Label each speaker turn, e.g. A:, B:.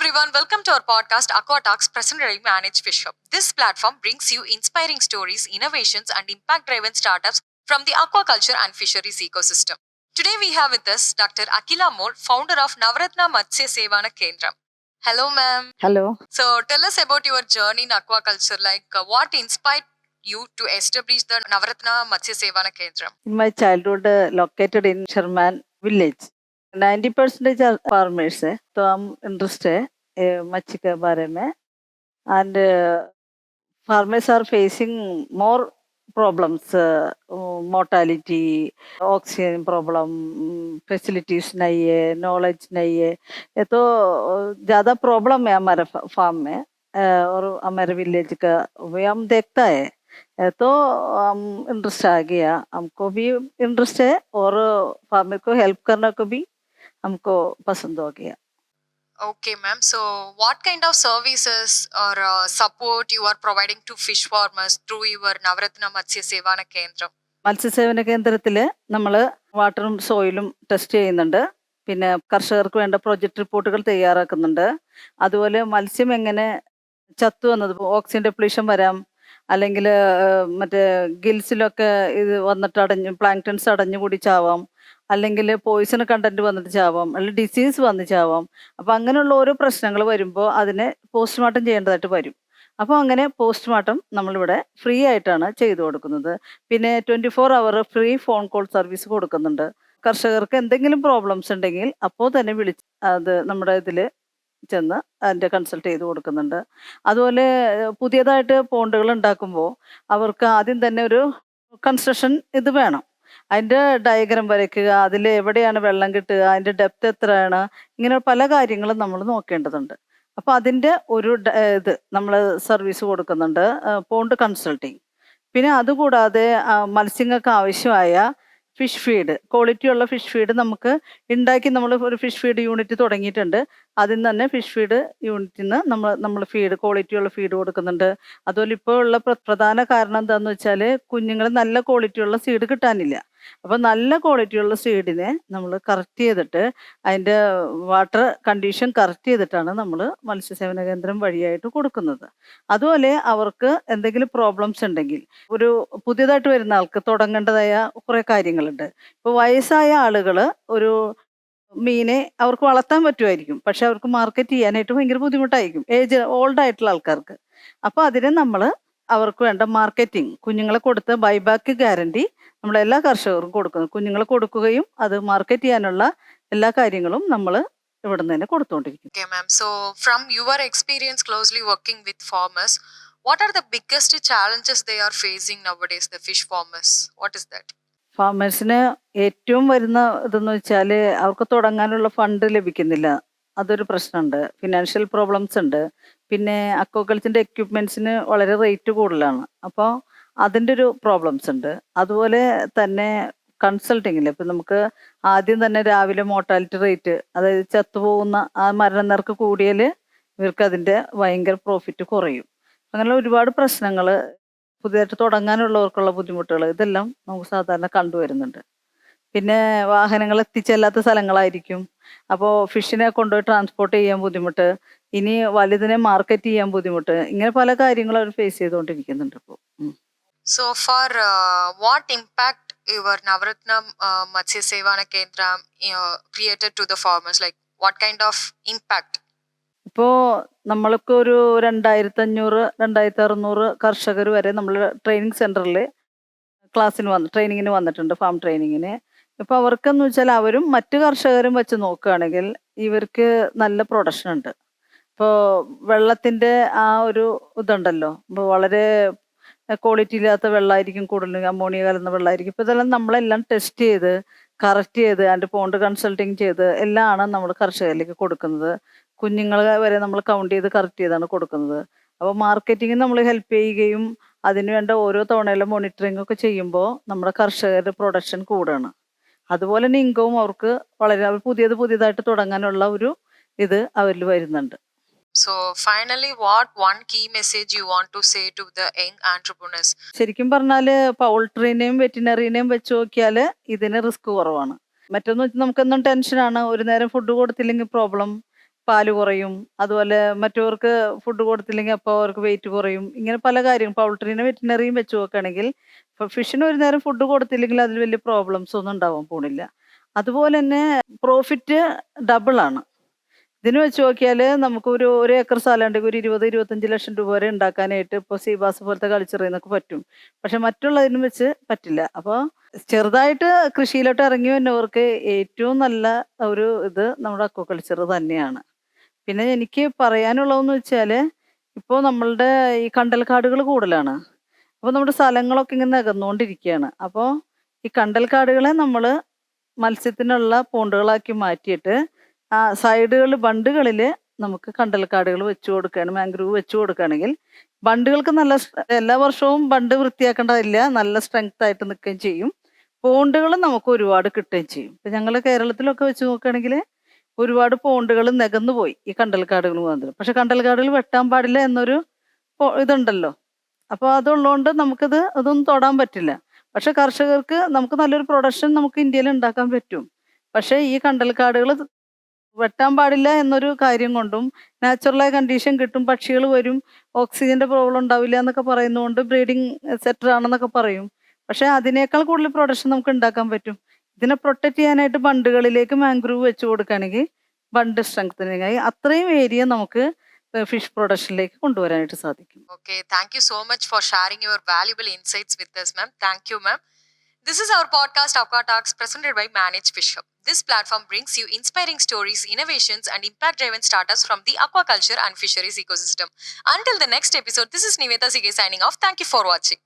A: everyone, welcome to our podcast Aqua Talks presented by Manage Fish Hub. This platform brings you inspiring stories, innovations, and impact driven startups from the aquaculture and fisheries ecosystem. Today we have with us Dr. Akila Mol, founder of Navratna Matsya Sevana Kendram. Hello, ma'am.
B: Hello.
A: So, tell us about your journey in aquaculture. What inspired you to establish the Navratna Matsya Sevana Kendram?
B: In my childhood, located in Sherman village, 90% are farmers. So I'm interested in मच्छी के बारे में, and farmers are facing more problems, mortality, oxygen problem, facilities नहीं है, knowledge नहीं है. ये तो ज़्यादा प्रॉब्लम है हमारे फार्म में और हमारे विलेज का वे हम देखता है. तो हम इंटरेस्ट आ गया, हमको भी इंटरेस्ट है और फार्मर को हेल्प करने को भी हमको पसंद हो गया.
A: Okay, ma'am. So, what kind of services or support you are providing to fish farmers through your Navratna Matsya Sevana Kendram?
B: മത്സ്യസേവന കേന്ദ്രത്തിൽ നമ്മൾ വാട്ടറും സോയിലും ടെസ്റ്റ് ചെയ്യുന്നുണ്ട്. പിന്നെ കർഷകർക്ക് വേണ്ട പ്രൊജക്ട് റിപ്പോർട്ടുകൾ തയ്യാറാക്കുന്നുണ്ട്. അതുപോലെ മത്സ്യം എങ്ങനെ ചത്തു വന്നത്, ഓക്സിജൻ ഡെപ്ലീഷൻ വരാം, അല്ലെങ്കിൽ മറ്റേ ഗിൽസിലൊക്കെ ഇത് വന്നിട്ട് പ്ലാങ്ക്ടൺസ് അടഞ്ഞുകൂടി ചാവാം, അല്ലെങ്കിൽ പോയിസൺ കണ്ടന്റ് വന്നിട്ട് ചാവാം, അല്ലെങ്കിൽ ഡിസീസ് വന്ന് ചാവാം. അപ്പം അങ്ങനെയുള്ള ഓരോ പ്രശ്നങ്ങൾ വരുമ്പോൾ അതിനെ പോസ്റ്റ്മോർട്ടം ചെയ്യേണ്ടതായിട്ട് വരും. അപ്പോൾ അങ്ങനെ പോസ്റ്റ്മോർട്ടം നമ്മളിവിടെ ഫ്രീ ആയിട്ടാണ് ചെയ്തു കൊടുക്കുന്നത്. പിന്നെ 24 അവർ ഫ്രീ ഫോൺ കോൾ സർവീസ് കൊടുക്കുന്നുണ്ട്. കർഷകർക്ക് എന്തെങ്കിലും പ്രോബ്ലംസ് ഉണ്ടെങ്കിൽ അപ്പോൾ തന്നെ വിളിച്ച് അത് നമ്മുടെ ഇതിൽ ചെന്ന് അതിൻ്റെ കൺസൾട്ട് ചെയ്ത് കൊടുക്കുന്നുണ്ട്. അതുപോലെ പുതിയതായിട്ട് പോണ്ടുകൾ ഉണ്ടാക്കുമ്പോൾ അവർക്ക് ആദ്യം തന്നെ ഒരു കൺസ്ട്രക്ഷൻ ഇത് വേണം. അതിൻ്റെ ഡയഗ്രാം വരയ്ക്കുക, അതിൽ എവിടെയാണ് വെള്ളം കിട്ടുക, അതിൻ്റെ ഡെപ്ത് എത്രയാണ്, ഇങ്ങനെ പല കാര്യങ്ങളും നമ്മൾ നോക്കേണ്ടതുണ്ട്. അപ്പോൾ അതിൻ്റെ ഒരു ഇത് നമ്മൾ സർവീസ് കൊടുക്കുന്നുണ്ട്, പോണ്ട് കൺസൾട്ടിങ്. പിന്നെ അതുകൂടാതെ മത്സ്യങ്ങൾക്ക് ആവശ്യമായ ഫിഷ് ഫീഡ്, ക്വാളിറ്റിയുള്ള ഫിഷ് ഫീഡ് നമുക്ക് ഉണ്ടാക്കി നമ്മൾ ഒരു ഫിഷ് ഫീഡ് യൂണിറ്റ് തുടങ്ങിയിട്ടുണ്ട്. അതിൽ നിന്ന് തന്നെ ഫിഷ് ഫീഡ് യൂണിറ്റിൽ നിന്ന് നമ്മൾ ഫീഡ് ക്വാളിറ്റിയുള്ള ഫീഡ് കൊടുക്കുന്നുണ്ട്. അതുപോലെ ഇപ്പോൾ ഉള്ള പ്രധാന കാരണം എന്താണെന്ന് വെച്ചാൽ കുഞ്ഞുങ്ങൾ നല്ല ക്വാളിറ്റിയുള്ള സീഡ് കിട്ടാനില്ല. അപ്പോൾ നല്ല ക്വാളിറ്റിയുള്ള സീഡിനെ നമ്മൾ കറക്റ്റ് ചെയ്തിട്ട് അതിൻ്റെ വാട്ടർ കണ്ടീഷൻ കറക്റ്റ് ചെയ്തിട്ടാണ് നമ്മൾ മത്സ്യസേവന കേന്ദ്രം വഴിയായിട്ട് കൊടുക്കുന്നത്. അതുപോലെ അവർക്ക് എന്തെങ്കിലും പ്രോബ്ലംസ് ഉണ്ടെങ്കിൽ, ഒരു പുതിയതായിട്ട് വരുന്ന ആൾക്ക് തുടങ്ങേണ്ടതായ കുറേ കാര്യങ്ങളുണ്ട്. ഇപ്പോൾ വയസ്സായ ആളുകൾ ഒരു മീനെ അവർക്ക് വളർത്താൻ പറ്റുമായിരിക്കും, പക്ഷെ അവർക്ക് മാർക്കറ്റ് ചെയ്യാനായിട്ട് ഭയങ്കര ബുദ്ധിമുട്ടായിരിക്കും ഓൾഡ് ആയിട്ടുള്ള ആൾക്കാർക്ക്. അപ്പോൾ അതിനെ നമ്മൾ അവർക്ക് വേണ്ട മാർക്കറ്റിംഗ്, കുഞ്ഞുങ്ങളെ കൊടുത്ത് ബൈബാക്ക് ഗ്യാരണ്ടി നമ്മളെല്ലാ കർഷകർക്കും കൊടുക്കുന്നു. കുഞ്ഞുങ്ങളെ കൊടുക്കുകയും അത് മാർക്കറ്റ് ചെയ്യാനുള്ള എല്ലാ കാര്യങ്ങളും നമ്മൾ ഇവിടെ നിന്ന് തന്നെ കൊടുത്തുകൊണ്ടിരിക്കും.
A: Okay, ma'am. So, from your experience closely working with farmers, what are the biggest challenges they are facing nowadays, the fish farmers? What is that?
B: ഫാമേഴ്സിന് ഏറ്റവും വരുന്ന ഇതെന്ന് വെച്ചാൽ അവർക്ക് തുടങ്ങാനുള്ള ഫണ്ട് ലഭിക്കുന്നില്ല. അതൊരു പ്രശ്നമുണ്ട്. ഫിനാൻഷ്യൽ പ്രോബ്ലംസ് ഉണ്ട്. പിന്നെ അക്വാകൾച്ചറിൻ്റെ എക്യുപ്മെൻറ്റ്സിന് വളരെ റേറ്റ് കൂടുതലാണ്. അപ്പോൾ അതിൻ്റെ ഒരു പ്രോബ്ലംസ് ഉണ്ട്. അതുപോലെ തന്നെ കൺസൾട്ടിങ്ങിൽ ഇപ്പം നമുക്ക് ആദ്യം തന്നെ രാവിലെ മോർട്ടാലിറ്റി റേറ്റ്, അതായത് ചത്തുപോകുന്ന ആ മരണനിരക്ക് കൂടിയാൽ ഇവർക്ക് അതിൻ്റെ ഭയങ്കര പ്രോഫിറ്റ് കുറയും. അങ്ങനെ ഒരുപാട് പ്രശ്നങ്ങൾ, പുതിയതായിട്ട് തുടങ്ങാനുള്ളവർക്കുള്ള ബുദ്ധിമുട്ടുകൾ, ഇതെല്ലാം നമുക്ക് സാധാരണ കണ്ടുവരുന്നുണ്ട്. പിന്നെ വാഹനങ്ങൾ എത്തിച്ചെല്ലാത്ത സ്ഥലങ്ങളായിരിക്കും. അപ്പോൾ ഫിഷിനെ കൊണ്ടുപോയി ട്രാൻസ്പോർട്ട് ചെയ്യാൻ ബുദ്ധിമുട്ട്, ഇനി വലുതിനെ മാർക്കറ്റ് ചെയ്യാൻ ബുദ്ധിമുട്ട്, ഇങ്ങനെ പല കാര്യങ്ങളും അവർ ഫേസ് ചെയ്തുകൊണ്ടിരിക്കുന്നുണ്ട് ഇപ്പോൾ.
A: So, for what impact your Navratna Matsya Sevana Kendram created to the farmers? Like, what kind of impact?
B: ഇപ്പോൾ നമ്മൾക്ക് ഒരു 2500 2600 കർഷകർ വരെ നമ്മൾ ട്രെയിനിങ് സെൻറ്ററിൽ ട്രെയിനിങ്ങിന് വന്നിട്ടുണ്ട്, ഫാം ട്രെയിനിങ്ങിന്. ഇപ്പോൾ അവർക്കെന്ന് വെച്ചാൽ അവരും മറ്റു കർഷകരും വെച്ച് നോക്കുകയാണെങ്കിൽ ഇവർക്ക് നല്ല പ്രൊഡക്ഷൻ ഉണ്ട്. ഇപ്പോൾ വെള്ളത്തിൻ്റെ ആ ഒരു ഇതുണ്ടല്ലോ, ഇപ്പോൾ വളരെ ക്വാളിറ്റി ഇല്ലാത്ത വെള്ളമായിരിക്കും, കൂടുതലും അമോണിയ കലർന്ന വെള്ളമായിരിക്കും. ഇപ്പോൾ ഇതെല്ലാം നമ്മളെല്ലാം ടെസ്റ്റ് ചെയ്ത് കറക്റ്റ് ചെയ്ത് അതിൻ്റെ പോണ്ട് കൺസൾട്ടിങ് ചെയ്ത് എല്ലാമാണ് നമ്മൾ കർഷകരിലേക്ക് കൊടുക്കുന്നത്. കുഞ്ഞുങ്ങളെ വരെ നമ്മൾ കൗണ്ട് ചെയ്ത് കറക്റ്റ് ചെയ്താണ് കൊടുക്കുന്നത്. അപ്പോൾ മാർക്കറ്റിങ്ങിന് നമ്മൾ ഹെൽപ്പ് ചെയ്യുകയും അതിന് വേണ്ട ഓരോ തവണയിലും മോണിറ്ററിംഗ് ഒക്കെ ചെയ്യുമ്പോൾ നമ്മുടെ കർഷകരുടെ പ്രൊഡക്ഷൻ കൂടുകയാണ്. അതുപോലെ തന്നെ ഇൻകവും അവർക്ക് വളരെ പുതിയതായിട്ട് തുടങ്ങാനുള്ള ഒരു ഇത് അവരിൽ വരുന്നുണ്ട്.
A: So, finally, what one key message you want to say to the young entrepreneurs?
B: ശരിക്കും പറഞ്ഞാൽ പൗൾട്രീനെയും വെറ്റിനറിനെയും വെച്ച് നോക്കിയാൽ ഇതിന് റിസ്ക് കുറവാണ്. മറ്റൊന്ന് വെച്ചാൽ നമുക്കെന്നും ടെൻഷനാണ്, ഒരു നേരം ഫുഡ് കൊടുത്തില്ലെങ്കിൽ പ്രോബ്ലം, പാല് കുറയും. അതുപോലെ മറ്റവർക്ക് ഫുഡ് കൊടുത്തില്ലെങ്കിൽ അപ്പോൾ അവർക്ക് വെയിറ്റ് കുറയും. ഇങ്ങനെ പല കാര്യങ്ങളും പൗൾട്രീനെ വെറ്റിനറിയും വെച്ച് നോക്കുകയാണെങ്കിൽ ഇപ്പൊ ഫിഷിന് ഒരു നേരം ഫുഡ് കൊടുത്തില്ലെങ്കിൽ അതിൽ വലിയ പ്രോബ്ലംസ് ഒന്നും ഉണ്ടാവാൻ പോണില്ല. അതുപോലെ തന്നെ പ്രോഫിറ്റ് ഡബിൾ ആണ്. ഇതിന് വെച്ച് നോക്കിയാൽ നമുക്ക് ഒരു ഏക്കർ സ്ഥലം ഉണ്ടെങ്കിൽ ഒരു 20-25 ലക്ഷം രൂപ വരെ ഉണ്ടാക്കാനായിട്ട് ഇപ്പോൾ സീബാസ് പോലത്തെ കൾച്ചറിൽ നിന്നൊക്കെ പറ്റും. പക്ഷെ മറ്റുള്ളതിനും വെച്ച് പറ്റില്ല. അപ്പോൾ ചെറുതായിട്ട് കൃഷിയിലോട്ട് ഇറങ്ങി വരുന്നവർക്ക് ഏറ്റവും നല്ല ഒരു ഇത് നമ്മുടെ അക്വാകൾച്ചർ തന്നെയാണ്. പിന്നെ എനിക്ക് പറയാനുള്ളതെന്ന് വെച്ചാൽ ഇപ്പോൾ നമ്മളുടെ ഈ കണ്ടൽക്കാടുകൾ കൂടുതലാണ്. അപ്പോൾ നമ്മുടെ സ്ഥലങ്ങളൊക്കെ ഇങ്ങനെ നികന്നുകൊണ്ടിരിക്കുകയാണ്. അപ്പോൾ ഈ കണ്ടൽക്കാടുകളെ നമ്മൾ മത്സ്യത്തിനുള്ള പോണ്ടുകളാക്കി മാറ്റിയിട്ട് ആ ബണ്ടുകളിൽ നമുക്ക് കണ്ടൽക്കാടുകൾ വെച്ച് കൊടുക്കുകയാണ്, മാംഗ്രൂവ് വെച്ച് കൊടുക്കുകയാണെങ്കിൽ ബണ്ടുകൾക്ക് എല്ലാ വർഷവും ബണ്ട് വൃത്തിയാക്കേണ്ടതില്ല, നല്ല സ്ട്രെങ്ത് ആയിട്ട് നിൽക്കുകയും ചെയ്യും. പോണ്ടുകൾ നമുക്ക് ഒരുപാട് കിട്ടുകയും ചെയ്യും. ഇപ്പം ഞങ്ങൾ കേരളത്തിലൊക്കെ വെച്ച് നോക്കുകയാണെങ്കിൽ ഒരുപാട് പോണ്ടുകൾ നികന്നു പോയി ഈ കണ്ടൽക്കാടുകൾ മുഖാന്തരം. പക്ഷെ കണ്ടൽക്കാടുകൾ വെട്ടാൻ പാടില്ല എന്നൊരു ഇതുണ്ടല്ലോ. അപ്പോൾ അതുള്ളതുകൊണ്ട് അതൊന്നും തൊടാൻ പറ്റില്ല. പക്ഷെ കർഷകർക്ക് നമുക്ക് നല്ലൊരു പ്രൊഡക്ഷൻ നമുക്ക് ഇന്ത്യയിൽ ഉണ്ടാക്കാൻ പറ്റും. പക്ഷേ ഈ കണ്ടൽക്കാടുകൾ വെട്ടാൻ പാടില്ല എന്നൊരു കാര്യം കൊണ്ടും നാച്ചുറലായ കണ്ടീഷൻ കിട്ടും, പക്ഷികൾ വരും, ഓക്സിജന്റെ പ്രോബ്ലം ഉണ്ടാവില്ല എന്നൊക്കെ പറയുന്നതുകൊണ്ട് ബ്രീഡിങ് സെറ്റർ ആണെന്നൊക്കെ പറയും. പക്ഷെ അതിനേക്കാൾ കൂടുതൽ പ്രൊഡക്ഷൻ നമുക്ക് ഉണ്ടാക്കാൻ പറ്റും. ഇതിനെ പ്രൊട്ടക്ട് ചെയ്യാനായിട്ട് ബണ്ടുകളിലേക്ക് മാംഗ്രൂവ് വെച്ച് കൊടുക്കുകയാണെങ്കിൽ ബണ്ട് സ്ട്രെങ്തനിങ് ആയി അത്രയും ഏരിയ നമുക്ക് ഫിഷ് പ്രൊഡക്ഷനിലേക്ക് കൊണ്ടുവരാനായിട്ട് സാധിക്കും.
A: Okay, thank you so much for sharing your valuable insights with us, ma'am. Thank you, ma'am. This is our podcast, Aqua Talks, presented by Manage Fish Hub. This platform brings you inspiring stories, innovations, and impact-driven startups from the aquaculture and fisheries ecosystem. Until the next episode, this is Nivetha Sige signing off. Thank you for watching.